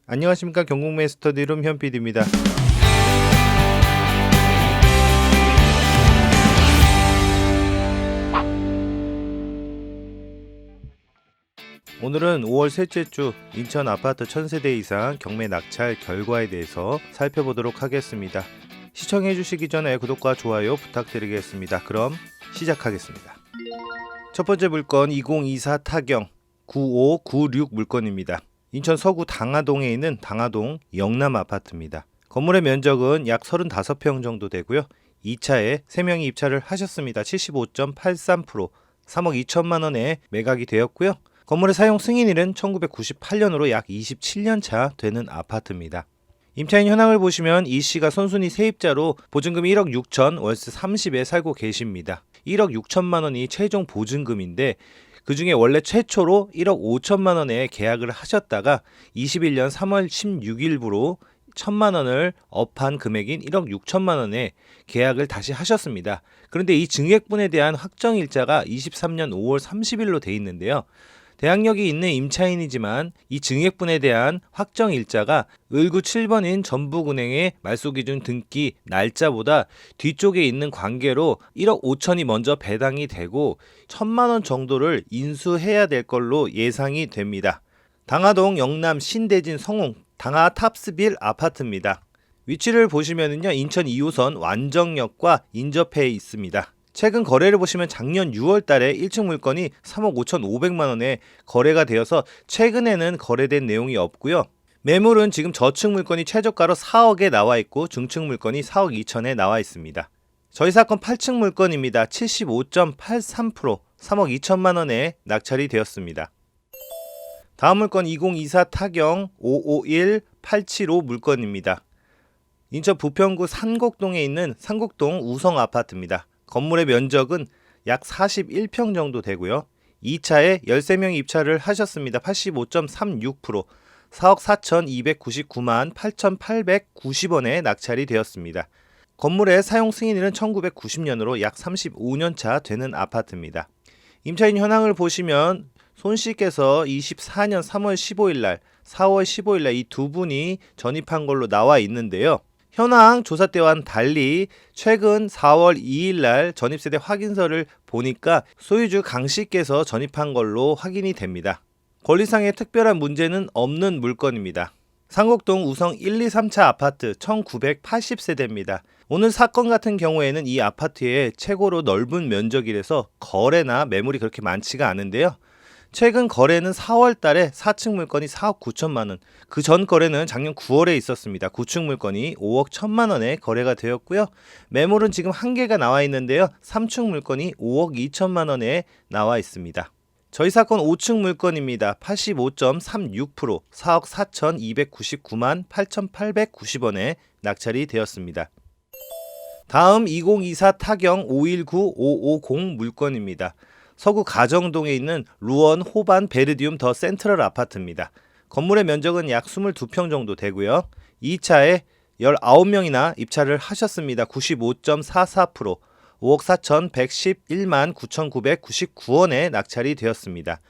안녕하십니까, 경국매 스터디룸 현PD입니다. 오늘은 5월 셋째 주 인천 아파트 1000세대 이상 경매 낙찰 결과에 대해서 살펴보도록 하겠습니다. 시청해 주시기 전에 구독과 좋아요 부탁드리겠습니다. 그럼 시작하겠습니다. 첫 번째 물건 2024 타경 9596 물건입니다. 인천 서구 당하동에 있는 당하동 영남 아파트입니다. 건물의 면적은 약 35평 정도 되고요. 2차에 3명이 입찰을 하셨습니다. 75.83%, 3억 2천만 원에 매각이 되었고요. 건물의 사용 승인일은 1998년으로 약 27년 차 되는 아파트입니다. 임차인 현황을 보시면 이 씨가 선순위 세입자로 보증금 1억 6천, 월세 30에 살고 계십니다. 1억 6천만 원이 최종 보증금인데 그 중에 원래 최초로 1억 5천만 원에 계약을 하셨다가 21년 3월 16일부로 1천만 원을 업한 금액인 1억 6천만 원에 계약을 다시 하셨습니다. 그런데 이 증액분에 대한 확정일자가 23년 5월 30일로 돼 있는데요. 대항력이 있는 임차인이지만 이 증액분에 대한 확정일자가 을구 7번인 전북은행의 말소기준 등기 날짜보다 뒤쪽에 있는 관계로 1억 5천이 먼저 배당이 되고 1천만 원 정도를 인수해야 될 걸로 예상이 됩니다. 당하동 영남 신대진 성웅 당하 탑스빌 아파트입니다. 위치를 보시면은요, 인천 2호선 완정역과 인접해 있습니다. 최근 거래를 보시면 작년 6월 달에 1층 물건이 3억 5,500만 원에 거래가 되어서 최근에는 거래된 내용이 없고요. 매물은 지금 저층 물건이 최저가로 4억에 나와 있고 중층 물건이 4억 2천에 나와 있습니다. 저희 사건 8층 물건입니다. 75.83%, 3억 2천만 원에 낙찰이 되었습니다. 다음 물건 2024 타경 551875 물건입니다. 인천 부평구 산곡동에 있는 산곡동 우성 아파트입니다. 건물의 면적은 약 41평 정도 되고요. 2차에 13명이 입찰을 하셨습니다. 85.36%, 4억 4,299만 8,890원에 낙찰이 되었습니다. 건물의 사용 승인일은 1990년으로 약 35년 차 되는 아파트입니다. 임차인 현황을 보시면 손 씨께서 24년 3월 15일 날, 4월 15일 날 이 두 분이 전입한 걸로 나와 있는데요. 현황 조사 때와는 달리 최근 4월 2일 날 전입세대 확인서를 보니까 소유주 강 씨께서 전입한 걸로 확인이 됩니다. 권리상의 특별한 문제는 없는 물건입니다. 상곡동 우성 1, 2, 3차 아파트 1980세대입니다. 오늘 사건 같은 경우에는 이 아파트의 최고로 넓은 면적이라서 거래나 매물이 그렇게 많지가 않은데요. 최근 거래는 4월 달에 4층 물건이 4억 9천만 원, 그 전 거래는 작년 9월에 있었습니다. 9층 물건이 5억 1천만 원에 거래가 되었고요. 매물은 지금 한 개가 나와 있는데요. 3층 물건이 5억 2천만 원에 나와 있습니다. 저희 사건 5층 물건입니다. 85.36%, 4억 4,299만 8,890원에 낙찰이 되었습니다. 다음 2024 타경 519550 물건입니다. 서구 가정동에 있는 루원 호반 베르디움 더 센트럴 아파트입니다. 건물의 면적은 약 22평 정도 되고요. 2차에 19명이나 입찰을 하셨습니다. 95.44%, 5억 4,111만 9,999원에 낙찰이 되었습니다.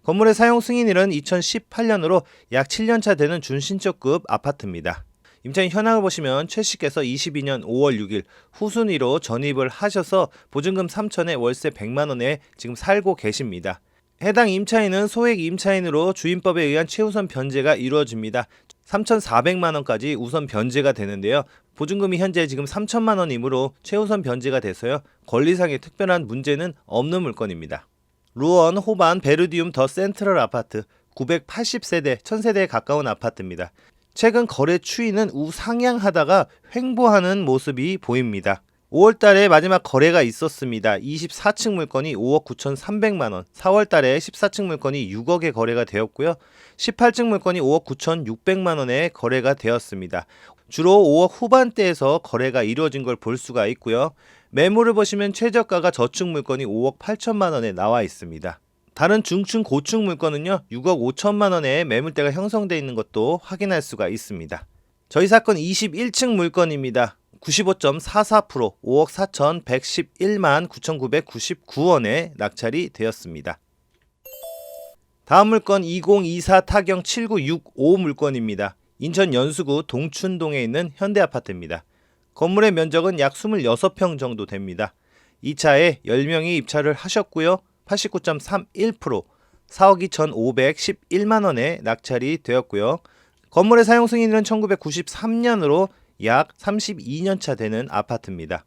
건물의 사용 승인일은 2018년으로 약 7년차 되는 준신축급 아파트입니다. 임차인 현황을 보시면 최 씨께서 22년 5월 6일 후순위로 전입을 하셔서 보증금 3천에 월세 100만 원에 지금 살고 계십니다. 해당 임차인은 소액 임차인으로 주임법에 의한 최우선 변제가 이루어집니다. 3,400만 원까지 우선 변제가 되는데요. 보증금이 현재 지금 3천만 원이므로 최우선 변제가 돼서요. 권리상의 특별한 문제는 없는 물건입니다. 루원 호반 베르디움 더 센트럴 아파트 980세대 1000세대에 가까운 아파트입니다. 최근 거래 추이는 우상향하다가 횡보하는 모습이 보입니다. 5월 달에 마지막 거래가 있었습니다. 24층 물건이 5억 9,300만 원, 4월 달에 14층 물건이 6억에 거래가 되었고요. 18층 물건이 5억 9,600만 원에 거래가 되었습니다. 주로 5억 후반대에서 거래가 이루어진 걸 볼 수가 있고요. 매물을 보시면 최저가가 저층 물건이 5억 8천만 원에 나와 있습니다. 다른 중층 고층 물건은요, 6억 5천만 원에 매물대가 형성되어 있는 것도 확인할 수가 있습니다. 저희 사건 21층 물건입니다. 95.44%, 5억 4,111만 9,999원에 낙찰이 되었습니다. 다음 물건 2024 타경 7965 물건입니다. 인천 연수구 동춘동에 있는 현대아파트입니다. 건물의 면적은 약 26평 정도 됩니다. 2차에 10명이 입찰을 하셨고요. 89.31%, 4억 2,511만 원에 낙찰이 되었고요. 건물의 사용 승인일은 1993년으로 약 32년 차 되는 아파트입니다.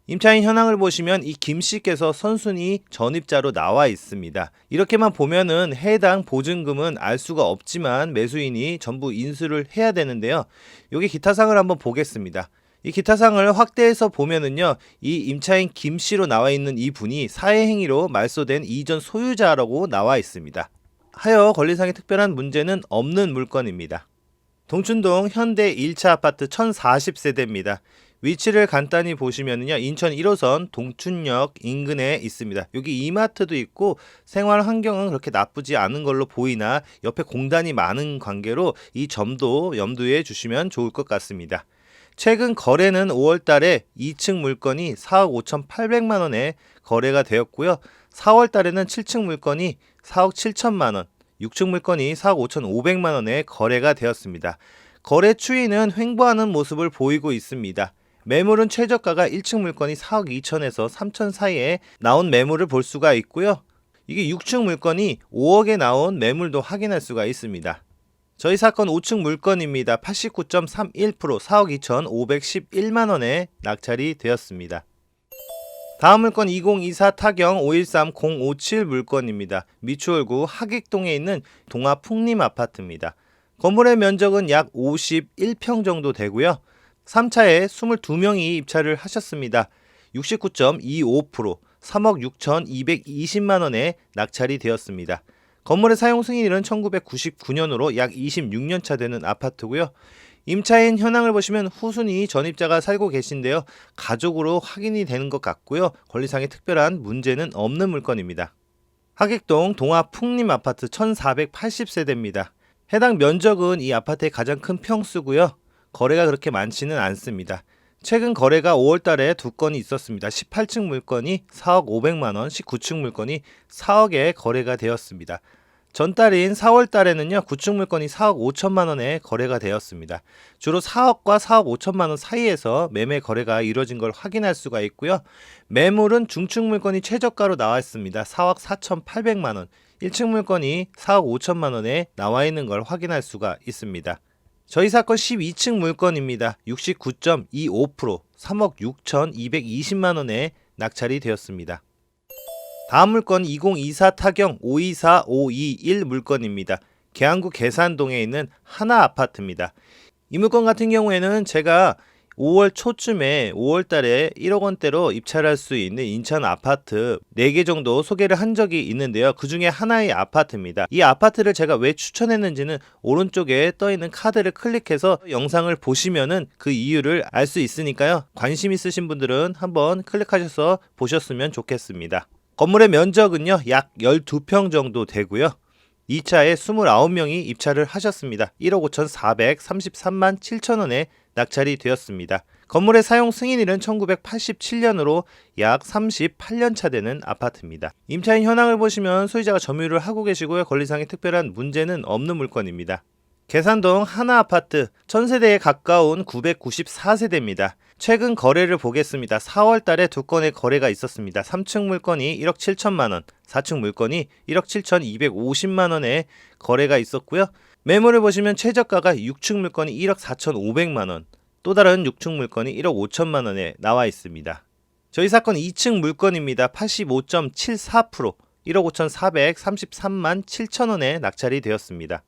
임차인 현황을 보시면 이 김씨께서 선순위 전입자로 나와 있습니다. 이렇게만 보면은 해당 보증금은 알 수가 없지만 매수인이 전부 인수를 해야 되는데요. 여기 기타사항을 한번 보겠습니다. 이 기타사항을 확대해서 보면은요, 이 임차인 김씨로 나와 있는 이 분이 사회행위로 말소된 이전 소유자라고 나와 있습니다. 하여 권리상의 특별한 문제는 없는 물건입니다. 동춘동 현대 1차 아파트 1040세대입니다. 위치를 간단히 보시면요, 인천 1호선 동춘역 인근에 있습니다. 여기 이마트도 있고 생활 환경은 그렇게 나쁘지 않은 걸로 보이나 옆에 공단이 많은 관계로 이 점도 염두에 주시면 좋을 것 같습니다. 최근 거래는 5월 달에 2층 물건이 4억 5,800만 원에 거래가 되었고요. 4월 달에는 7층 물건이 4억 7천만 원, 6층 물건이 4억 5,500만 원에 거래가 되었습니다. 거래 추이는 횡보하는 모습을 보이고 있습니다. 매물은 최저가가 1층 물건이 4억 2천에서 3천 사이에 나온 매물을 볼 수가 있고요. 이게 6층 물건이 5억에 나온 매물도 확인할 수가 있습니다. 저희 사건 5층 물건입니다. 89.31%, 4억 2,511만 원에 낙찰이 되었습니다. 다음 물건 2024 타경 513057 물건입니다. 미추홀구 하객동에 있는 동아풍림 아파트입니다. 건물의 면적은 약 51평 정도 되고요. 3차에 22명이 입찰을 하셨습니다. 69.25%, 3억 6,220만 원에 낙찰이 되었습니다. 건물의 사용 승인일은 1999년으로 약 26년 차 되는 아파트고요. 임차인 현황을 보시면 후순위 전입자가 살고 계신데요. 가족으로 확인이 되는 것 같고요. 권리상의 특별한 문제는 없는 물건입니다. 하객동 동아풍림 아파트 1480세대입니다. 해당 면적은 이 아파트의 가장 큰 평수고요. 거래가 그렇게 많지는 않습니다. 최근 거래가 5월 달에 2건이 있었습니다. 18층 물건이 4억 500만 원, 19층 물건이 4억에 거래가 되었습니다. 전달인 4월 달에는요, 9층 물건이 4억 5천만 원에 거래가 되었습니다. 주로 4억과 4억 5천만 원 사이에서 매매 거래가 이루어진 걸 확인할 수가 있고요. 매물은 중층 물건이 최저가로 나와 있습니다. 4억 4,800만 원, 1층 물건이 4억 5천만 원에 나와 있는 걸 확인할 수가 있습니다. 저희 사건 12층 물건입니다. 69.25%, 3억 6,220만 원에 낙찰이 되었습니다. 다음 물건 2024 타경 524521 물건입니다. 계양구 계산동에 있는 하나 아파트입니다. 이 물건 같은 경우에는 제가 5월 초쯤에 5월 달에 1억 원대로 입찰할 수 있는 인천 아파트 4개 정도 소개를 한 적이 있는데요. 그 중에 하나의 아파트입니다. 이 아파트를 제가 왜 추천했는지는 오른쪽에 떠 있는 카드를 클릭해서 영상을 보시면은 그 이유를 알 수 있으니까요. 관심 있으신 분들은 한번 클릭하셔서 보셨으면 좋겠습니다. 건물의 면적은요, 약 12평 정도 되고요. 2차에 29명이 입찰을 하셨습니다. 1억 5,433만 7천 원에 낙찰이 되었습니다. 건물의 사용 승인일은 1987년으로 약 38년 차 되는 아파트입니다. 임차인 현황을 보시면 소유자가 점유를 하고 계시고요. 권리상의 특별한 문제는 없는 물건입니다. 계산동 하나 아파트 1000세대에 가까운 994세대입니다. 최근 거래를 보겠습니다. 4월 달에 2건의 거래가 있었습니다. 3층 물건이 1억 7천만 원, 4층 물건이 1억 7,250만 원에 거래가 있었고요. 매물을 보시면 최저가가 6층 물건이 1억 4,500만 원, 또 다른 6층 물건이 1억 5천만 원에 나와 있습니다. 저희 사건 2층 물건입니다. 85.74%, 1억 5,433만 7천 원에 낙찰이 되었습니다.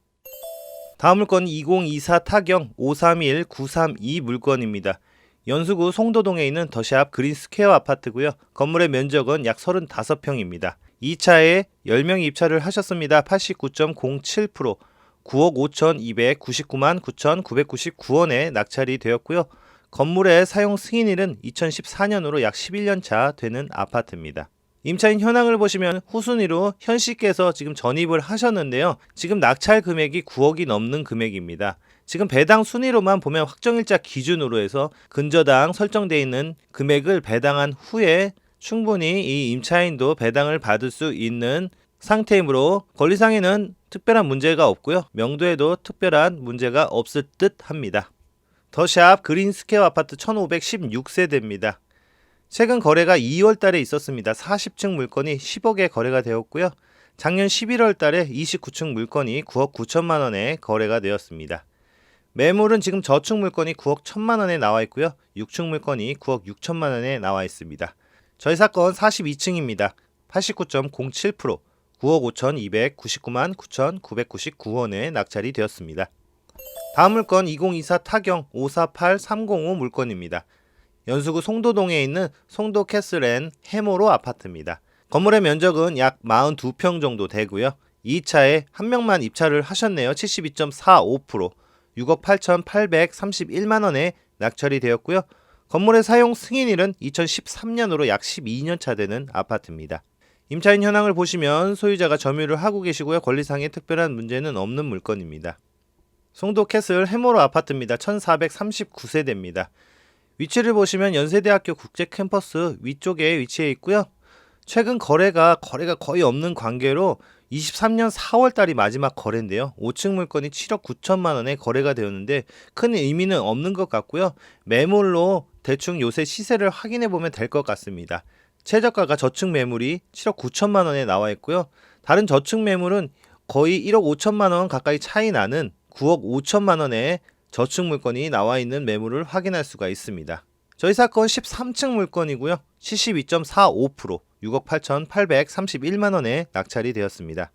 다음 물건 2024 타경 531932 물건입니다. 연수구 송도동에 있는 더샵 그린스퀘어 아파트고요. 건물의 면적은 약 35평입니다. 2차에 10명이 입찰을 하셨습니다. 89.07%, 9억 5,299만 9,999원에 낙찰이 되었고요. 건물의 사용 승인일은 2014년으로 약 11년 차 되는 아파트입니다. 임차인 현황을 보시면 후순위로 현 씨께서 지금 전입을 하셨는데요. 지금 낙찰 금액이 9억이 넘는 금액입니다. 지금 배당 순위로만 보면 확정일자 기준으로 해서 근저당 설정되어 있는 금액을 배당한 후에 충분히 이 임차인도 배당을 받을 수 있는 상태이므로 권리상에는 특별한 문제가 없고요. 명도에도 특별한 문제가 없을 듯 합니다. 더샵 그린스퀘어 아파트 1516세대입니다. 최근 거래가 2월 달에 있었습니다. 40층 물건이 10억에 거래가 되었고요. 작년 11월 달에 29층 물건이 9억 9천만 원에 거래가 되었습니다. 매물은 지금 저층 물건이 9억 1천만 원에 나와 있고요. 6층 물건이 9억 6천만 원에 나와 있습니다. 저희 사건 42층입니다. 89.07%, 9억 5,299만 9,999원에 낙찰이 되었습니다. 다음 물건 2024 타경 548305 물건입니다. 연수구 송도동에 있는 송도 캐슬앤 해모로 아파트입니다. 건물의 면적은 약 42평 정도 되고요. 2차에 한 명만 입찰을 하셨네요. 72.45%, 6억 8,831만 원에 낙찰이 되었고요. 건물의 사용 승인일은 2013년으로 약 12년 차 되는 아파트입니다. 임차인 현황을 보시면 소유자가 점유를 하고 계시고요. 권리상의 특별한 문제는 없는 물건입니다. 송도 캐슬 해모로 아파트입니다. 1439세대입니다. 위치를 보시면 연세대학교 국제 캠퍼스 위쪽에 위치해 있고요. 최근 거래가 거의 없는 관계로 23년 4월 달이 마지막 거래인데요. 5층 물건이 7억 9천만 원에 거래가 되었는데 큰 의미는 없는 것 같고요. 매물로 대충 요새 시세를 확인해 보면 될 것 같습니다. 최저가가 저층 매물이 7억 9천만 원에 나와 있고요. 다른 저층 매물은 거의 1억 5천만 원 가까이 차이 나는 9억 5천만 원에 저층 물건이 나와 있는 매물을 확인할 수가 있습니다. 저희 사건 13층 물건이고요. 72.45%, 6억 8,831만 원에 낙찰이 되었습니다.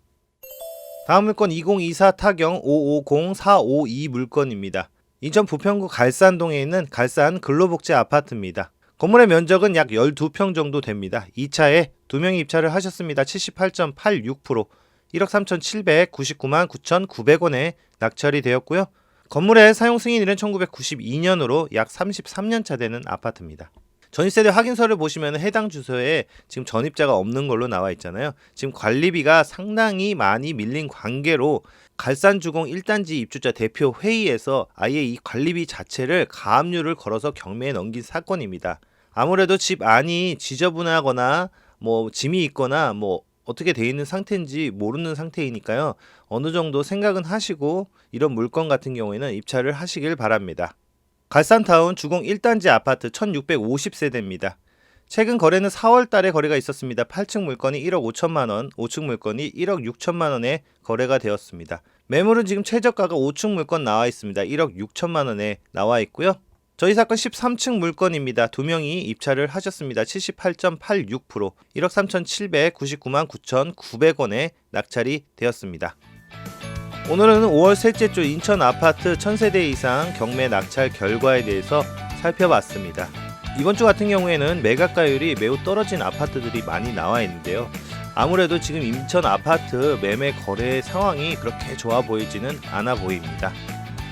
다음 물건 2024 타경 550452 물건입니다. 인천 부평구 갈산동에 있는 갈산 근로복지 아파트입니다. 건물의 면적은 약 12평 정도 됩니다. 2차에 2명이 입찰을 하셨습니다. 78.86%, 1억 3,799만 9,900원에 낙찰이 되었고요. 건물의 사용 승인일은 1992년으로 약 33년 차 되는 아파트입니다. 전입세대 확인서를 보시면 해당 주소에 지금 전입자가 없는 걸로 나와 있잖아요. 지금 관리비가 상당히 많이 밀린 관계로 갈산주공 1단지 입주자 대표 회의에서 아예 이 관리비 자체를 가압류를 걸어서 경매에 넘긴 사건입니다. 아무래도 집 안이 지저분하거나 짐이 있거나 어떻게 돼 있는 상태인지 모르는 상태이니까요. 어느 정도 생각은 하시고 이런 물건 같은 경우에는 입찰을 하시길 바랍니다. 갈산타운 주공 1단지 아파트 1650세대입니다. 최근 거래는 4월 달에 거래가 있었습니다. 8층 물건이 1억 5천만 원, 5층 물건이 1억 6천만 원에 거래가 되었습니다. 매물은 지금 최저가가 5층 물건 나와 있습니다. 1억 6천만 원에 나와 있고요. 저희 사건 13층 물건입니다. 2명이 입찰을 하셨습니다. 78.86%, 1억 3,799만 9,900원에 낙찰이 되었습니다. 오늘은 5월 셋째 주 인천 아파트 1000세대 이상 경매 낙찰 결과에 대해서 살펴봤습니다. 이번 주 같은 경우에는 매각가율이 매우 떨어진 아파트들이 많이 나와 있는데요. 아무래도 지금 인천 아파트 매매 거래 상황이 그렇게 좋아 보이지는 않아 보입니다.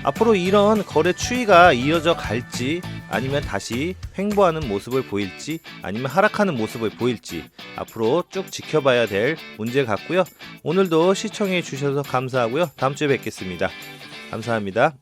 앞으로 이런 거래 추이가 이어져 갈지 아니면 다시 횡보하는 모습을 보일지 아니면 하락하는 모습을 보일지 앞으로 쭉 지켜봐야 될 문제 같고요. 오늘도 시청해 주셔서 감사하고요. 다음 주에 뵙겠습니다. 감사합니다.